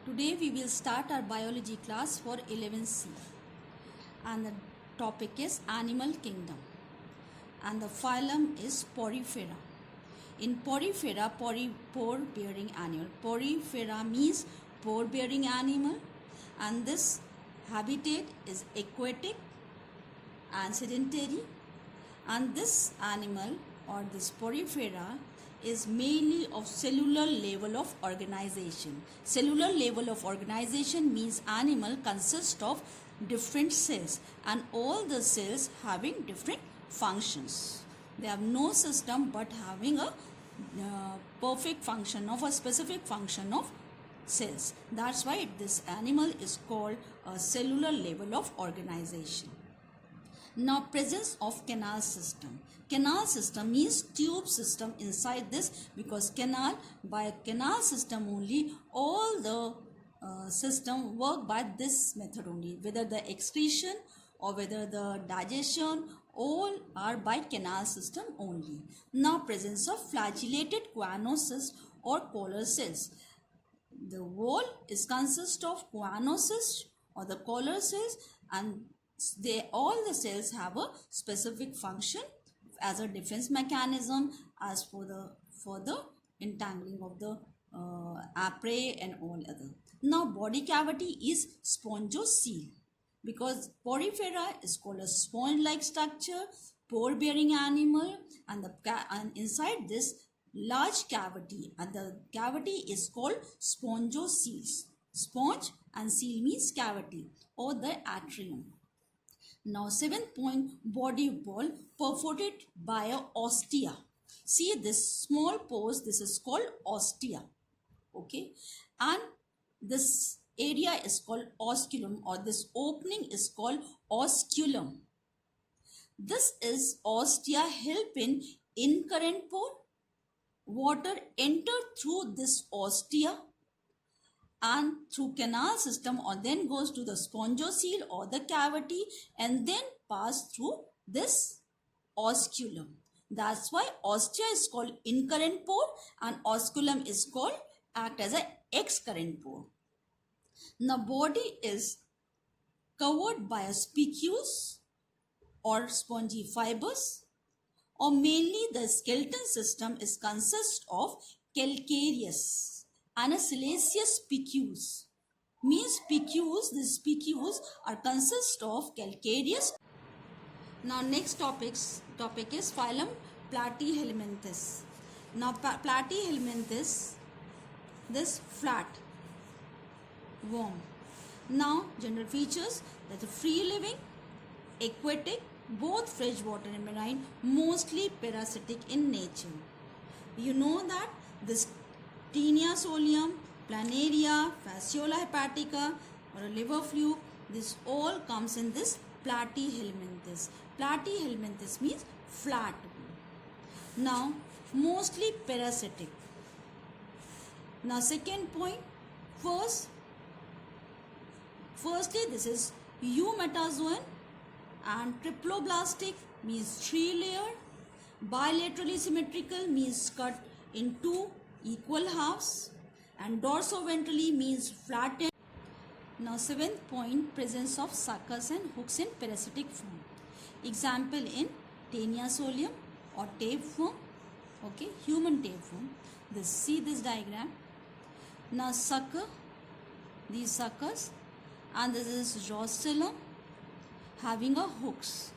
Today we will start our biology class for 11C and the topic is animal kingdom and the phylum is Porifera. In Porifera, pore bearing animal. Porifera means pore bearing animal and this habitat is aquatic and sedentary, and this animal or this Porifera is mainly of cellular level of organization. Cellular level of organization means animal consists of different cells and all the cells having different functions. They have no system but having a perfect function of a specific function of cells. That's why this animal is called a cellular level of organization. Now, presence of canal system. Canal system means tube system inside this, because by canal system only all the system work by this method only, whether the excretion or whether the digestion, all are by canal system only. Now, presence of flagellated choanocysts or collar cells. The wall is consist of choanocysts or the collar cells, and all the cells have a specific function as a defense mechanism, as for the entangling of the prey and all other. Now, body cavity is spongocoel, because Porifera is called a sponge-like structure, pore-bearing animal, and inside this large cavity, and the cavity is called spongocoel. Sponge and coel means cavity or the atrium. Now, 7th point, body wall perforated by a ostia. See this small pores, this is called ostia. Okay, and this area is called osculum, or this opening is called osculum. This is ostia help in incurrent pore. Water enter through this ostia and through canal system, or then goes to the spongocoel or the cavity and then pass through this osculum. That's why ostia is called incurrent pore and osculum is called act as an excurrent pore. Now, body is covered by a spicules or spongy fibers, or mainly the skeleton system is consist of calcareous and a siliceous spicules. Means spicules, these spicules are consist of calcareous. Now, next topic is phylum Platyhelminthes. Now, Platyhelminthes, this flat worm. Now, general features, that is free living, aquatic, both freshwater and marine, mostly parasitic in nature. You know that this Taenia solium, planaria, fasciola hepatica or a liver fluke, this all comes in this Platyhelminthes. Platyhelminthes means flat. Now, mostly parasitic. Now, second point, firstly this is eumetazoan and triploblastic means 3 layer, bilaterally symmetrical means cut in 2 equal halves, and dorsoventrally means flattened. Now, 7th point, presence of suckers and hooks in parasitic form. Example in Taenia solium or tapeworm, okay, human tapeworm. See this diagram. Now, sucker, these suckers, and this is rostrum having a hooks.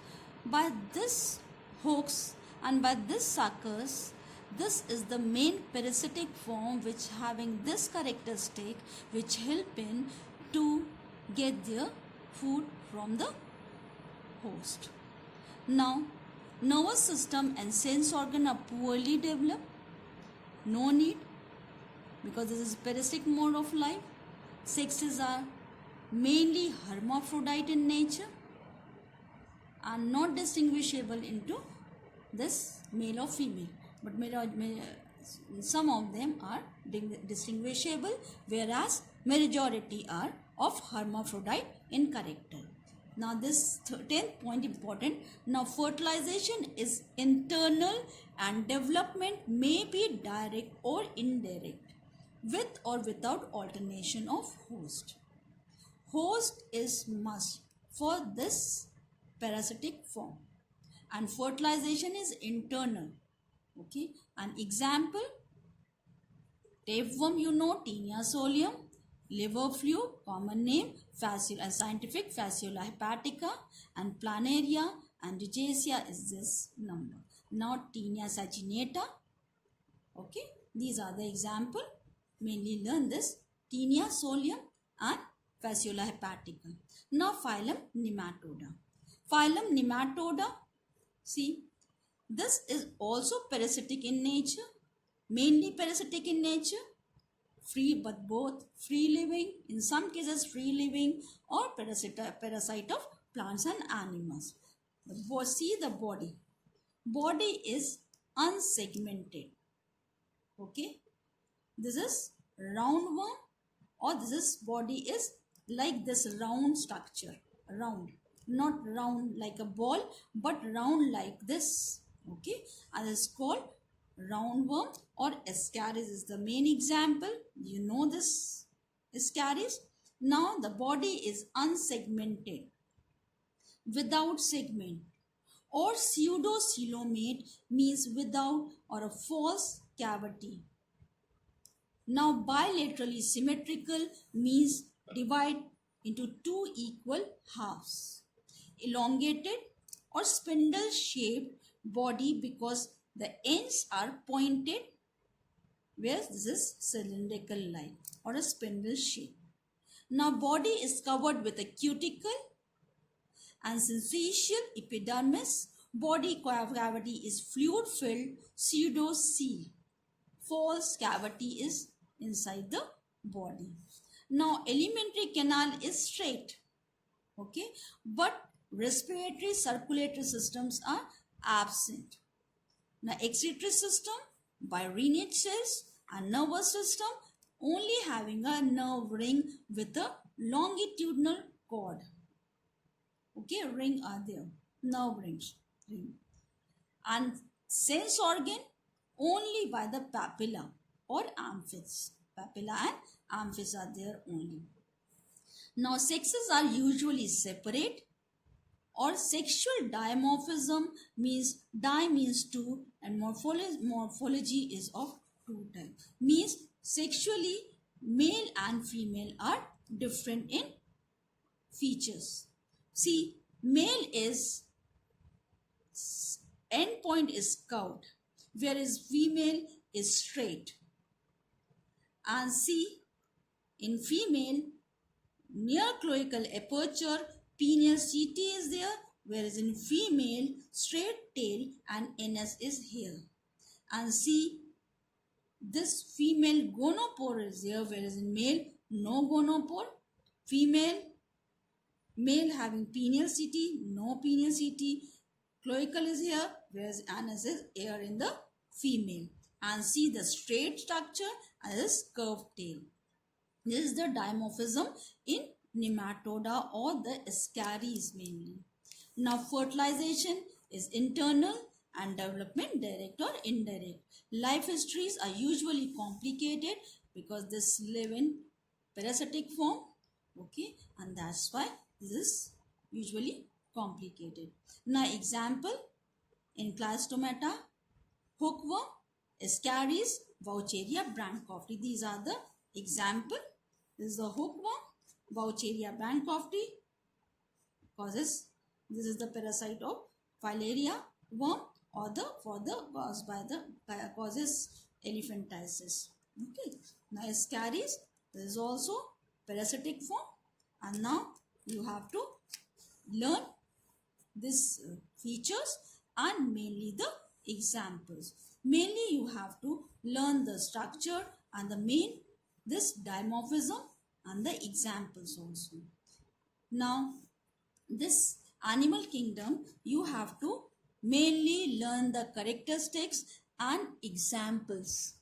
By this hooks and by this suckers, this is the main parasitic form which having this characteristic, which help in to get their food from the host. Now, nervous system and sense organ are poorly developed. No need, because this is parasitic mode of life. Sexes are mainly hermaphrodite in nature and not distinguishable into this male or female, but some of them are distinguishable, whereas majority are of hermaphrodite in character. Now, this 10th point important. Now, fertilization is internal and development may be direct or indirect. with or without alternation of host. Host is must for this parasitic form, and fertilization is internal. Okay, an example: tapeworm, Taenia solium; liver flu, common name, fasciola, scientific Fasciola hepatica; and planaria and rickettsia is this number. Now Taenia saginata. Okay, these are the example. Mainly learn this: Taenia solium and Fasciola hepatica. Now phylum Nematoda. Phylum Nematoda. See, this is also parasitic in nature, mainly parasitic in nature, free, but both free living, in some cases free living, or parasite of plants and animals. See the body. Body is unsegmented. Okay, this is round one, or this is body is like this round structure, round, not round like a ball, but round like this. Okay, and it's called roundworm, or ascaris is the main example. You know this ascaris. Now the body is unsegmented, without segment, or pseudocoelomate means without or a false cavity. Now bilaterally symmetrical means divide into two equal halves. Elongated or spindle shaped body because the ends are pointed, whereas this is cylindrical like or a spindle shape. Now body is covered with a cuticle and syncytial epidermis. Body cavity is fluid filled pseudocoel. False cavity is inside the body. Now alimentary canal is straight, okay, but respiratory circulatory systems are absent. Now excretory system by Reinach cells, and nervous system only having a nerve ring with a longitudinal cord. Okay, ring are there, nerve rings, ring. And sense organ only by the papilla or amphis. Papilla and amphis are there only. Now sexes are usually separate, or sexual dimorphism means di means two and morphology is of two types. Means sexually male and female are different in features. See, male is end point is curved, whereas female is straight. And see, in female, near cloacal aperture, pineal CT is there, whereas in female, straight tail and NS is here. And see, this female gonopore is there, whereas in male, no gonopore. Female, male having pineal CT, no pineal CT. Cloacal is here, whereas anus is here in the female. And see the straight structure and this curved tail. This is the dimorphism in nematoda or the ascaris mainly. Now fertilization is internal and development direct or indirect. Life histories are usually complicated because this live in parasitic form. Okay, and that's why this is usually complicated. Now example in Clastomata, hookworm, ascaris, Vaucheria bancrofti. These are the example. This is the hookworm, Vaucheria bancrofti, causes, this is the parasite of filaria worm, or the caused by the causes elephantiasis. Okay, now ascaris, this is also parasitic form, and now you have to learn these features and mainly the examples. Mainly you have to learn the structure and the main this dimorphism and the examples also. Now this animal kingdom, you have to mainly learn the characteristics and examples.